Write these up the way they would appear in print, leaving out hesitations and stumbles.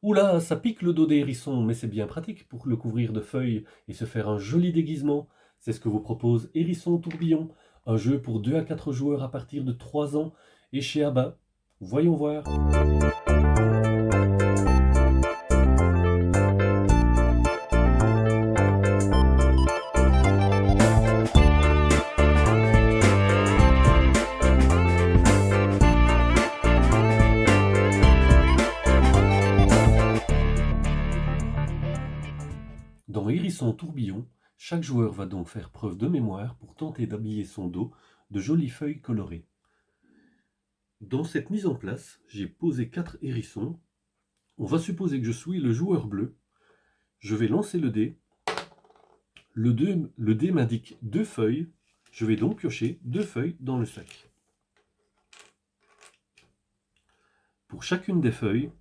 Oula, ça pique le dos des hérissons, mais c'est bien pratique pour le couvrir de feuilles et se faire un joli déguisement. C'est ce que vous propose Hérisson Tourbillon, un jeu pour 2 à 4 joueurs à partir de 3 ans et chez ABBA. Voyons voir. Dans Hérisson Tourbillon, chaque joueur va donc faire preuve de mémoire pour tenter d'habiller son dos de jolies feuilles colorées. Dans cette mise en place, j'ai posé 4 hérissons. On va supposer que je suis le joueur bleu. Je vais lancer le dé. Le dé m'indique 2 feuilles. Je vais donc piocher 2 feuilles dans le sac. Pour chacune des feuilles,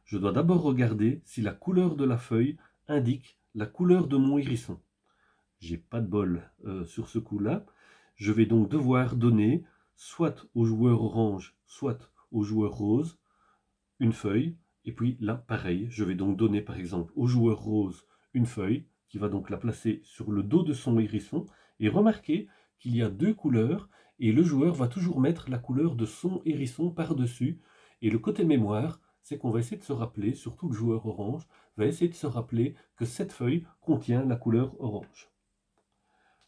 je dois d'abord regarder si la couleur de la feuille indique la couleur de mon hérisson. J'ai pas de bol sur ce coup-là. Je vais donc devoir donner soit au joueur orange, soit au joueur rose une feuille. Et puis là, pareil, je vais donc donner par exemple au joueur rose une feuille qui va donc la placer sur le dos de son hérisson. Et remarquez qu'il y a 2 couleurs et le joueur va toujours mettre la couleur de son hérisson par-dessus. Et le côté mémoire, c'est qu'on va essayer de se rappeler, surtout le joueur orange, va essayer de se rappeler que cette feuille contient la couleur orange.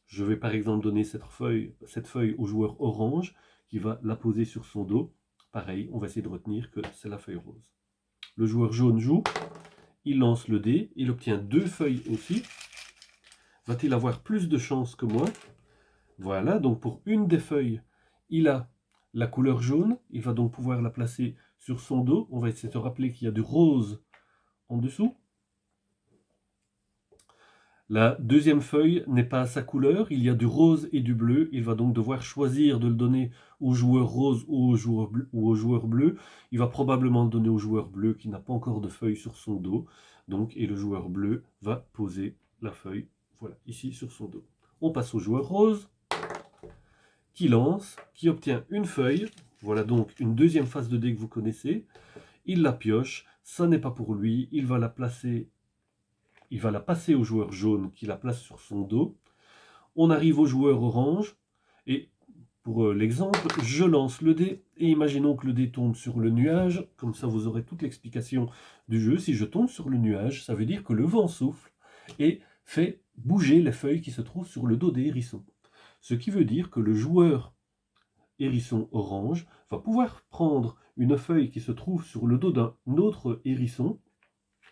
Je vais par exemple donner cette feuille au joueur orange qui va la poser sur son dos. Pareil, on va essayer de retenir que c'est la feuille rose. Le joueur jaune joue, il lance le dé, il obtient 2 feuilles aussi. Va-t-il avoir plus de chance que moi? Voilà, donc pour une des feuilles, il a la couleur jaune. Il va donc pouvoir la placer sur son dos. On va essayer de se rappeler qu'il y a du rose en dessous. La deuxième feuille n'est pas à sa couleur, il y a du rose et du bleu. Il va donc devoir choisir de le donner au joueur rose ou au joueur bleu. Il va probablement le donner au joueur bleu qui n'a pas encore de feuille sur son dos. Donc, et le joueur bleu va poser la feuille, voilà, ici sur son dos. On passe au joueur rose qui lance, qui obtient une feuille. Voilà donc une deuxième phase de dé que vous connaissez. Il la pioche, ça n'est pas pour lui, il va la passer au joueur jaune qui la place sur son dos. On arrive au joueur orange et pour l'exemple, je lance le dé et imaginons que le dé tombe sur le nuage. Comme ça, vous aurez toute l'explication du jeu. Si je tombe sur le nuage, ça veut dire que le vent souffle et fait bouger les feuilles qui se trouvent sur le dos des hérissons. Ce qui veut dire que le joueur hérisson orange va pouvoir prendre une feuille qui se trouve sur le dos d'un autre hérisson.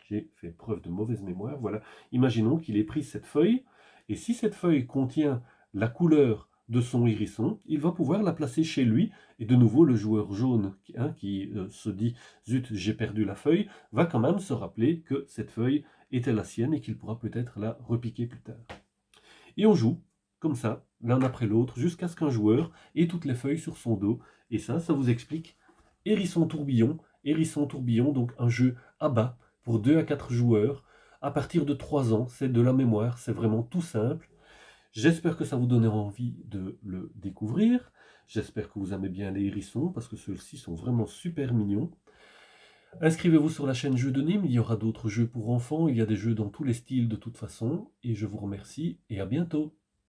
J'ai fait preuve de mauvaise mémoire, voilà. Imaginons qu'il ait pris cette feuille, et si cette feuille contient la couleur de son hérisson, il va pouvoir la placer chez lui, et de nouveau le joueur jaune qui se dit « zut, j'ai perdu la feuille », va quand même se rappeler que cette feuille était la sienne et qu'il pourra peut-être la repiquer plus tard. Et on joue, comme ça, l'un après l'autre, jusqu'à ce qu'un joueur ait toutes les feuilles sur son dos, et ça vous explique Hérisson Tourbillon, donc un jeu à bas, pour 2 à 4 joueurs, à partir de 3 ans, c'est de la mémoire, c'est vraiment tout simple. J'espère que ça vous donnera envie de le découvrir. J'espère que vous aimez bien les hérissons, parce que ceux-ci sont vraiment super mignons. Inscrivez-vous sur la chaîne Jeux de Nîmes, il y aura d'autres jeux pour enfants, il y a des jeux dans tous les styles de toute façon, et je vous remercie, et à bientôt.